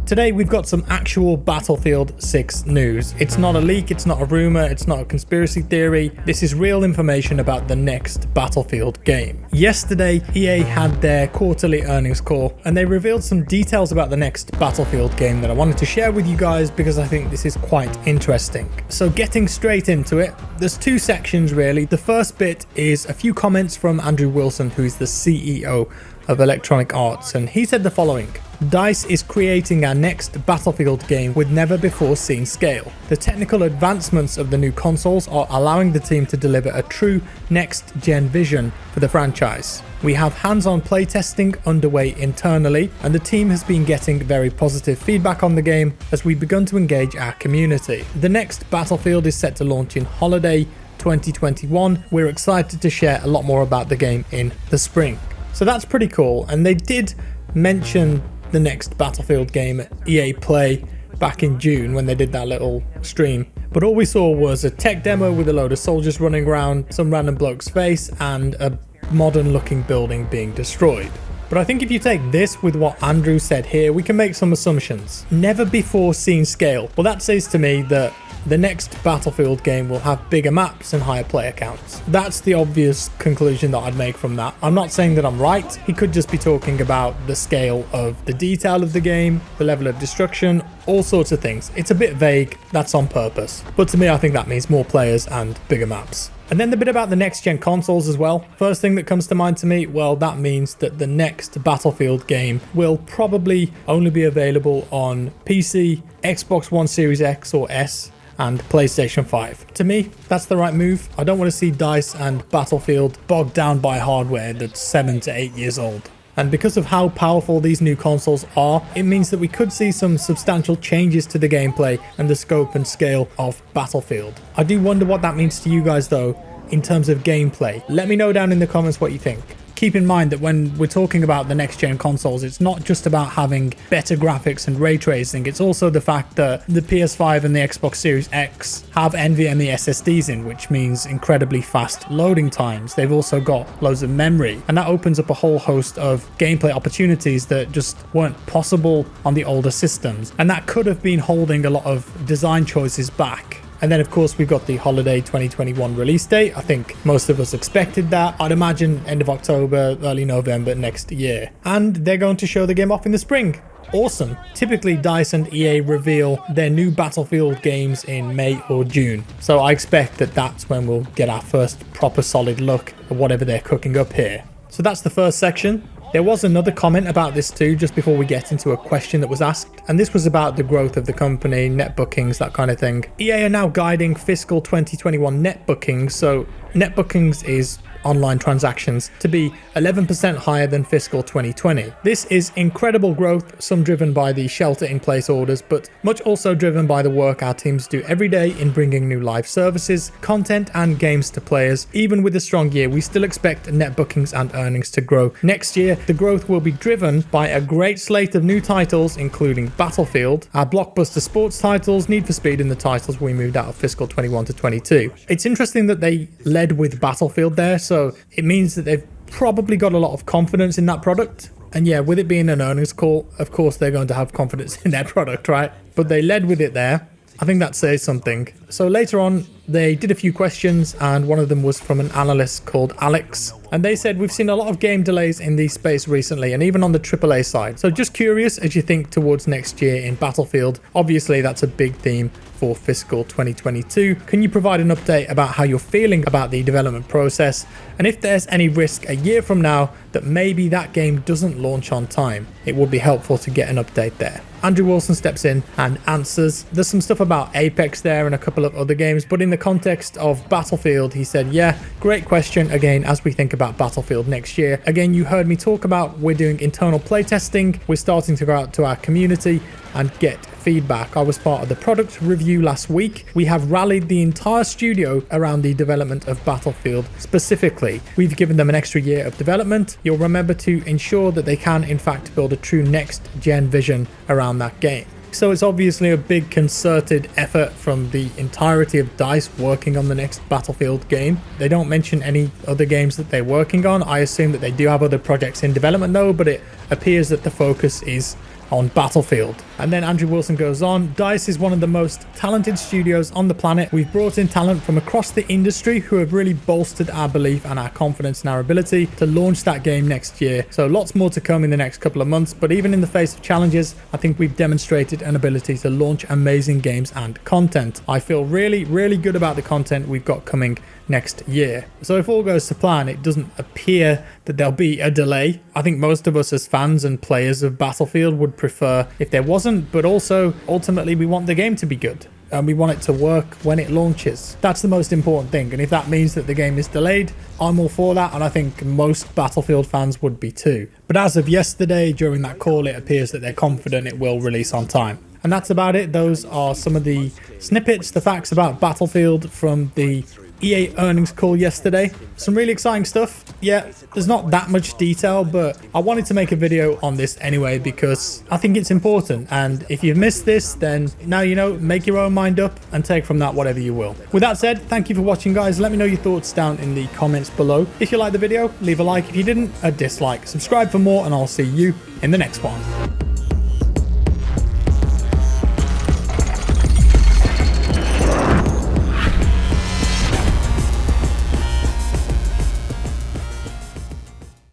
Today we've got some actual Battlefield 6 news. It's not a leak, it's not a rumor, it's not a conspiracy theory. This is real information about the next Battlefield game. Yesterday, EA had their quarterly earnings call and they revealed some details about the next Battlefield game that I wanted to share with you guys because I think this is quite interesting. So getting straight into it, there's two sections really. The first bit is a few comments from Andrew Wilson, who is the CEO of Electronic Arts, and he said the following: DICE is creating our next Battlefield game with never before seen scale. The technical advancements of the new consoles are allowing the team to deliver a true next-gen vision for the franchise. We have hands-on playtesting underway internally, and the team has been getting very positive feedback on the game as we've begun to engage our community. The next Battlefield is set to launch in holiday 2021. We're excited to share a lot more about the game in the spring. So that's pretty cool, and they did mention the next Battlefield game at EA Play back in June when they did that little stream. But all we saw was a tech demo with a load of soldiers running around, some random bloke's face, and a modern looking building being destroyed. But I think if you take this with what Andrew said here, we can make some assumptions. Never before seen scale. Well, that says to me that the next Battlefield game will have bigger maps and higher player counts. That's the obvious conclusion that I'd make from that. I'm not saying that I'm right. He could just be talking about the scale of the detail of the game, the level of destruction, all sorts of things. It's a bit vague. That's on purpose. But to me, I think that means more players and bigger maps. And then the bit about the next-gen consoles as well. First thing that comes to mind to me, well, that means that the next Battlefield game will probably only be available on PC, Xbox One Series X or S, and PlayStation 5. To me, that's the right move. I don't want to see DICE and Battlefield bogged down by hardware that's 7 to 8 years old. And because of how powerful these new consoles are, it means that we could see some substantial changes to the gameplay and the scope and scale of Battlefield. I do wonder what that means to you guys though, in terms of gameplay. Let me know down in the comments what you think. Keep in mind that when we're talking about the next gen consoles, it's not just about having better graphics and ray tracing, it's also the fact that the PS5 and the Xbox Series X have NVMe SSDs in, which means incredibly fast loading times. They've also got loads of memory, and that opens up a whole host of gameplay opportunities that just weren't possible on the older systems, and that could have been holding a lot of design choices back. And then of course we've got the holiday 2021 release date. I think most of us expected that. I'd imagine end of October, early November next year. And they're going to show the game off in the spring. Awesome. Typically DICE and EA reveal their new Battlefield games in May or June. So I expect that that's when we'll get our first proper solid look at whatever they're cooking up here. So that's the first section. There was another comment about this too, just before we get into a question that was asked, and this was about the growth of the company, net bookings, that kind of thing. EA are now guiding fiscal 2021 net bookings, so net bookings is online transactions, to be 11% higher than fiscal 2020. This is incredible growth, some driven by the shelter-in-place orders, but much also driven by the work our teams do every day in bringing new live services, content and games to players. Even with a strong year, we still expect net bookings and earnings to grow. Next year, the growth will be driven by a great slate of new titles, including Battlefield, our blockbuster sports titles, Need for Speed, and the titles we moved out of fiscal 21 to 22. It's interesting that they led with Battlefield there, so it means that they've probably got a lot of confidence in that product. And yeah, with it being an earnings call, of course they're going to have confidence in their product, right? But they led with it there. I think that says something. So later on, they did a few questions, and one of them was from an analyst called Alex. And they said, we've seen a lot of game delays in the space recently, and even on the AAA side. So just curious as you think towards next year in Battlefield. Obviously, that's a big theme for fiscal 2022. Can you provide an update about how you're feeling about the development process? And if there's any risk a year from now that maybe that game doesn't launch on time, it would be helpful to get an update there. Andrew Wilson steps in and answers. There's some stuff about Apex there and a couple of other games, but in the context of Battlefield, he said, yeah, great question. Again, as we think about Battlefield next year, again, you heard me talk about we're doing internal playtesting. We're starting to go out to our community and get feedback. I was part of the product review last week. We have rallied the entire studio around the development of Battlefield specifically. We've given them an extra year of development. You'll remember to ensure that they can in fact build a true next gen vision around that game. So it's obviously a big concerted effort from the entirety of DICE working on the next Battlefield game. They don't mention any other games that they're working on. I assume that they do have other projects in development though, but it appears that the focus is on Battlefield. And then Andrew Wilson goes on, DICE is one of the most talented studios on the planet. We've brought in talent from across the industry who have really bolstered our belief and our confidence in our ability to launch that game next year. So lots more to come in the next couple of months, but even in the face of challenges, I think we've demonstrated an ability to launch amazing games and content. I feel really, really good about the content we've got coming next year. So if all goes to plan, it doesn't appear that there'll be a delay. I think most of us as fans and players of Battlefield would prefer if there wasn't, but also ultimately we want the game to be good and we want it to work when it launches. That's the most important thing, and if that means that the game is delayed, I'm all for that, and I think most Battlefield fans would be too. But as of yesterday, during that call, it appears that they're confident it will release on time. And that's about it. Those are some of the snippets, the facts about Battlefield from the EA earnings call yesterday. Some really exciting stuff. Yeah, there's not that much detail, but I wanted to make a video on this anyway because I think it's important. And if you've missed this, then now you know, make your own mind up and take from that whatever you will. With that said, thank you for watching, guys. Let me know your thoughts down in the comments below. If you liked the video, leave a like. If you didn't, a dislike. Subscribe for more, and I'll see you in the next one.